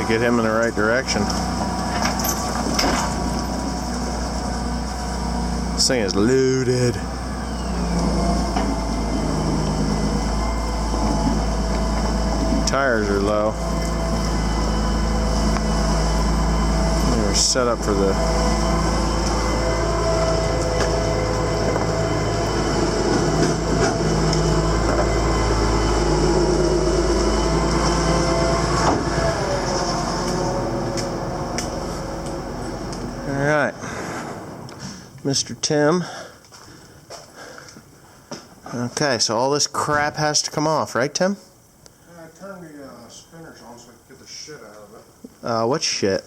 get him in the right direction. This thing is loaded. Tires are low. They were set up for the Alright, Mr. Tim. Okay, so all this crap has to come off, right, Tim? I turned the spinners on so I could get the shit out of it. What shit?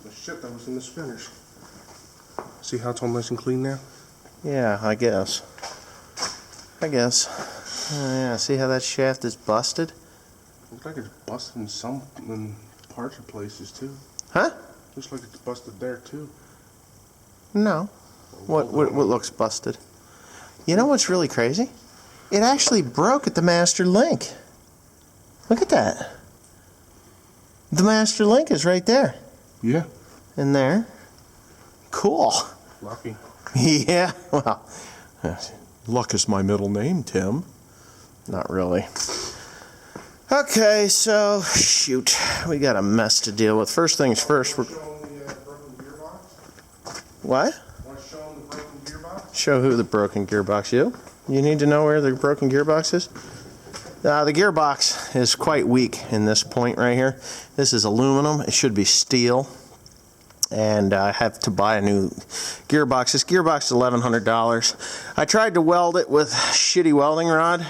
The shit that was in the spinners. See how it's all nice and clean now? Yeah, I guess. Yeah, see how that shaft is busted? Looks like it's busted in some parts of places too. Huh? Looks like it's busted there too. No. What looks busted? You know what's really crazy? It actually broke at the master link. Look at that. The master link is right there. Yeah. In there. Cool. Lucky. Yeah, well, luck is my middle name, Tim. Not really. Okay, so, shoot. We got a mess to deal with. First things first. What? Want to show them the broken gearbox? Show who the broken gearbox is. You need to know where the broken gearbox is? The gearbox is quite weak in this point right here. This is aluminum. It should be steel. And I have to buy a new gearbox. This gearbox is $1,100. I tried to weld it with shitty welding rod.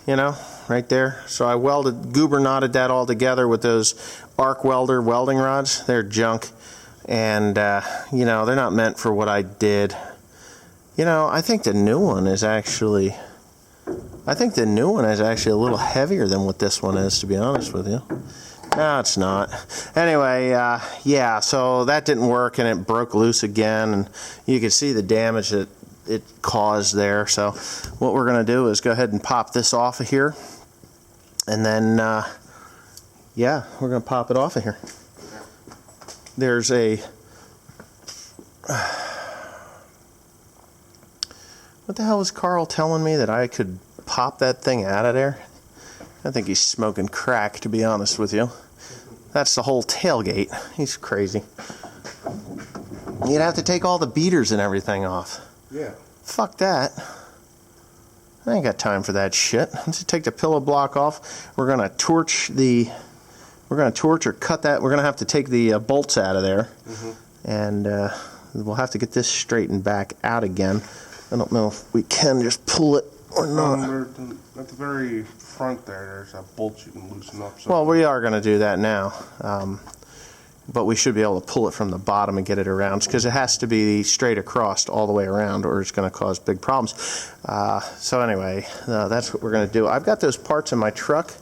You know, right there. So I goober knotted that all together with those arc welder welding rods. They're junk. And, you know, they're not meant for what I did. You know, I think the new one is actually a little heavier than what this one is, to be honest with you. No, it's not. Anyway, yeah, so that didn't work, and it broke loose again, and you can see the damage that it caused there. So what we're going to do is go ahead and pop this off of here, and then, yeah, we're going to pop it off of here. There's a... What the hell was Carl telling me that I could pop that thing out of there? I think he's smoking crack, to be honest with you. That's the whole tailgate. He's crazy. You'd have to take all the beaters and everything off. Yeah. Fuck that. I ain't got time for that shit. Let's take the pillow block off. We're gonna torch or cut that. We're gonna have to take the bolts out of there. And we'll have to get this straightened back out again. I don't know if we can just pull it or not. At the very front there, there's a bolt you can loosen up. So well, we are going to do that now. But we should be able to pull it from the bottom and get it around, because it has to be straight across all the way around, or it's going to cause big problems. So anyway, that's what we're going to do. I've got those parts in my truck.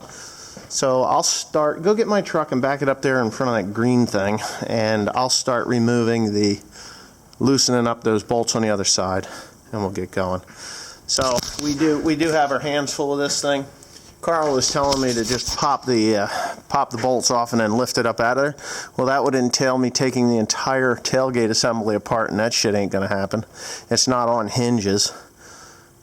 So I'll go get my truck and back it up there in front of that green thing, and I'll start loosening up those bolts on the other side, and we'll get going. So we do have our hands full of this thing. Carl was telling me to just pop the bolts off and then lift it up out of there. Well, that would entail me taking the entire tailgate assembly apart, and that shit ain't gonna happen. It's not on hinges.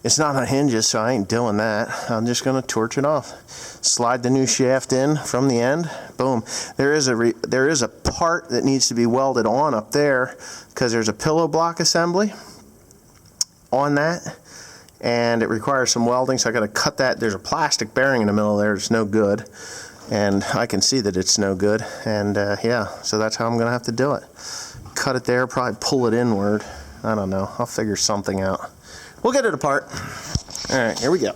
So I ain't doing that. I'm just gonna torch it off. Slide the new shaft in from the end. Boom. There is a part that needs to be welded on up there, because there's a pillow block assembly on that, and it requires some welding, so I got to cut that. There's a plastic bearing in the middle there. It's no good, and I can see that it's no good, and yeah, so that's how I'm gonna have to do it. Cut it there, probably pull it inward. I don't know. I'll figure something out. We'll get it apart. All right, here we go.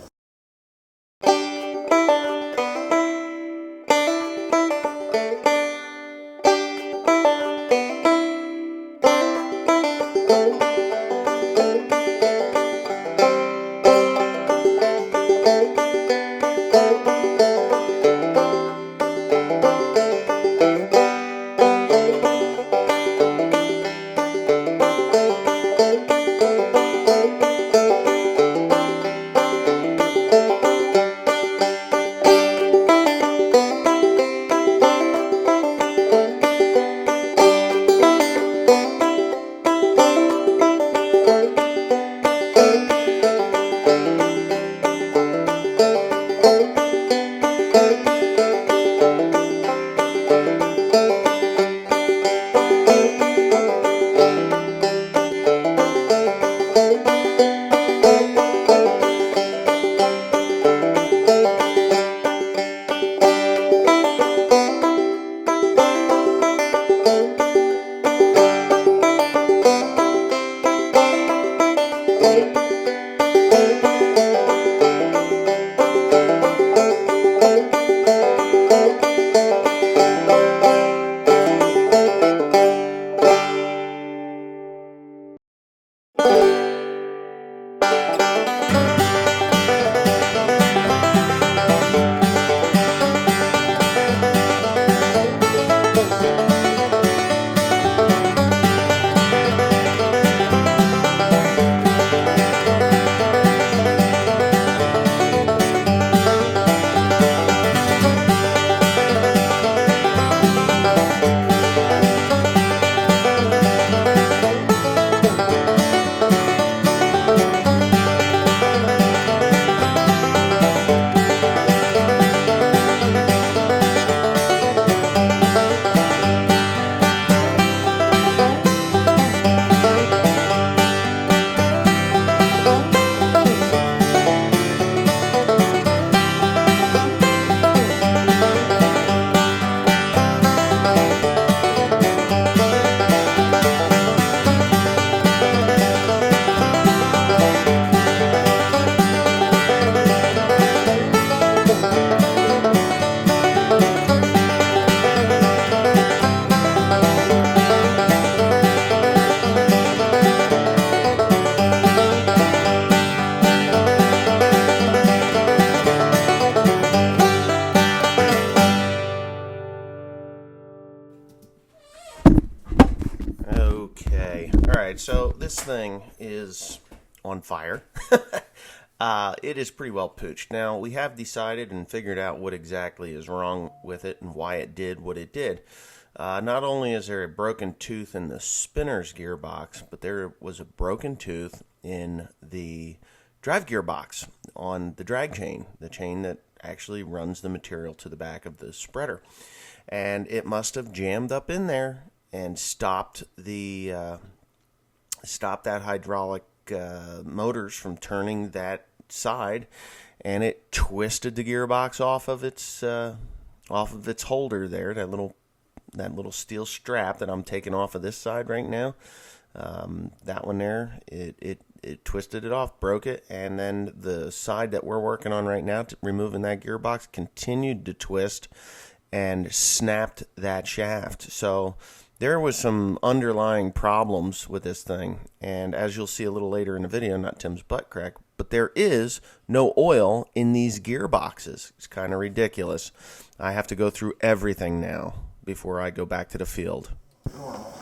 Okay. All right. So this thing is on fire. It is pretty well pooched. Now, we have decided and figured out what exactly is wrong with it and why it did what it did. Not only is there a broken tooth in the spinner's gearbox, but there was a broken tooth in the drive gearbox on the drag chain, the chain that actually runs the material to the back of the spreader. And it must have jammed up in there and stopped that hydraulic motors from turning that side, and it twisted the gearbox off of its holder there, that little steel strap that I'm taking off of this side right now. That one there, it twisted it off, broke it, and then the side that we're working on right now, removing that gearbox, continued to twist and snapped that shaft. So there was some underlying problems with this thing, and as you'll see a little later in the video, not Tim's butt crack, but there is no oil in these gearboxes. It's kind of ridiculous. I have to go through everything now before I go back to the field. Normal.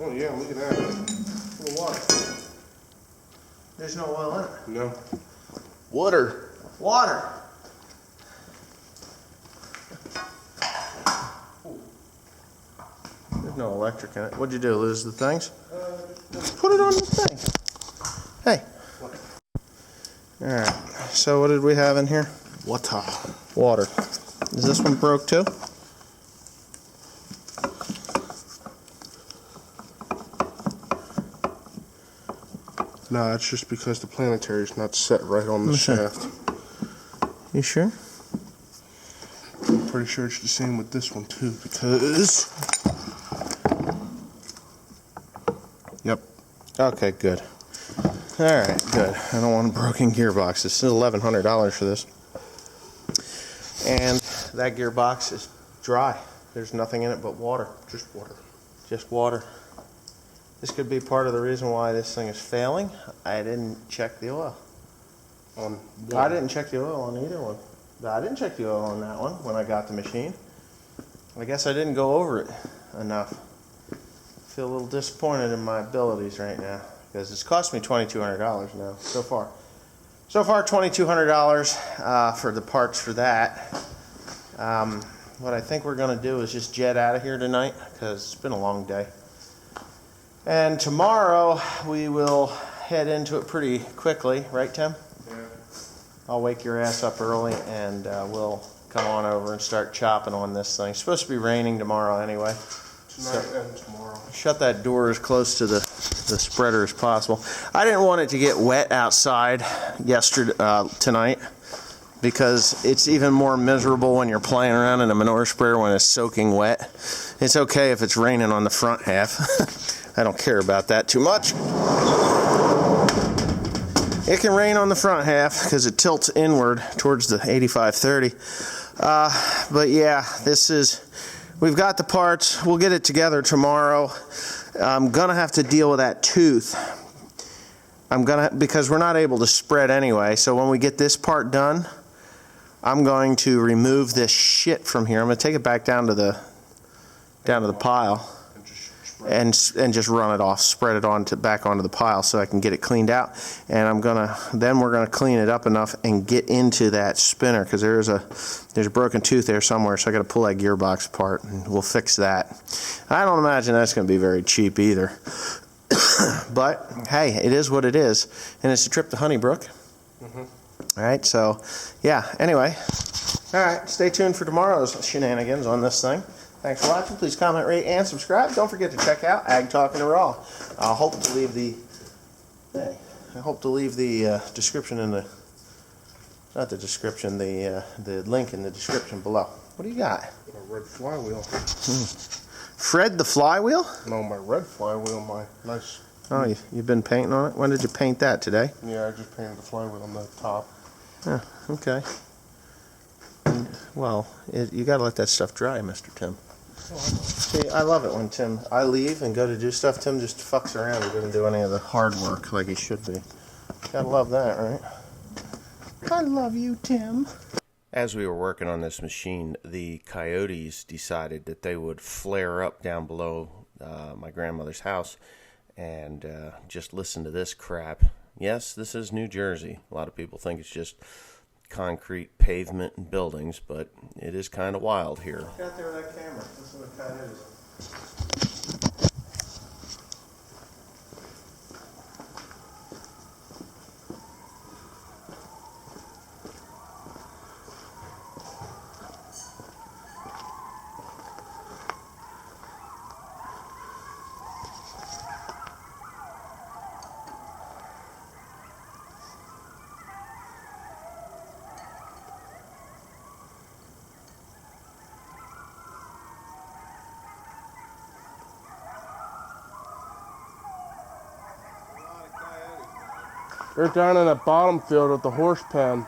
Oh yeah, look at that. Full of water. There's no oil in it. No. Water. Water. There's no electric in it. What'd you do, lose the things? Put it on the thing. Hey. Alright, so what did we have in here? Water. Water. Is this one broke too? No, it's just because the planetary is not set right on the shaft. You sure? I'm pretty sure it's the same with this one too, because... Yep. Okay, good. Alright, good. I don't want a broken gearbox. This is $1,100 for this. And that gearbox is dry. There's nothing in it but water. Just water. Just water. This could be part of the reason why this thing is failing. I didn't check the oil. On I didn't check the oil on either one. I didn't check the oil on that one when I got the machine. I guess I didn't go over it enough. I feel a little disappointed in my abilities right now because it's cost me $2,200 now so far. So far, $2,200 for the parts for that. What I think we're going to do is just jet out of here tonight because it's been a long day. And tomorrow we will head into it pretty quickly, right, Tim? Yeah. I'll wake your ass up early and we'll come on over and start chopping on this thing. It's supposed to be raining tomorrow anyway. Tonight and tomorrow. Shut that door as close to the spreader as possible. I didn't want it to get wet outside tonight because it's even more miserable when you're playing around in a manure sprayer when it's soaking wet. It's okay if it's raining on the front half. I don't care about that too much. It can rain on the front half because it tilts inward towards the 8530. But yeah, we've got the parts. We'll get it together tomorrow. I'm gonna have to deal with that tooth. Because we're not able to spread anyway. So when we get this part done, I'm going to remove this shit from here. I'm gonna take it back down to the pile. And just run it off, spread it back onto the pile so I can get it cleaned out. And then we're gonna clean it up enough and get into that spinner because there's a broken tooth there somewhere, so I gotta pull that gearbox apart and we'll fix that. I don't imagine that's gonna be very cheap either. But hey, it is what it is, and it's a trip to Honeybrook. All right, so yeah. Anyway, all right. Stay tuned for tomorrow's shenanigans on this thing. Thanks for watching. Please comment, rate, and subscribe. Don't forget to check out Ag Talking to Raw. I hope to leave the description in the the link in the description below. What do you got? A red flywheel. Fred the flywheel? No, my red flywheel. My nice Oh, you've been painting on it? When did you paint that, today? Yeah, I just painted the flywheel on the top. Oh, okay. Well, you got to let that stuff dry, Mr. Tim. See, I love it when I leave and go to do stuff. Tim just fucks around and doesn't do any of the hard work like he should be. Gotta love that, right? I love you, Tim. As we were working on this machine, the coyotes decided that they would flare up down below my grandmother's house and just listen to this crap. Yes, this is New Jersey. A lot of people think it's just concrete pavement and buildings, but it is kind of wild here. Get out there with that camera. Listen to the coyotes. They're down in that bottom field at the horse pen.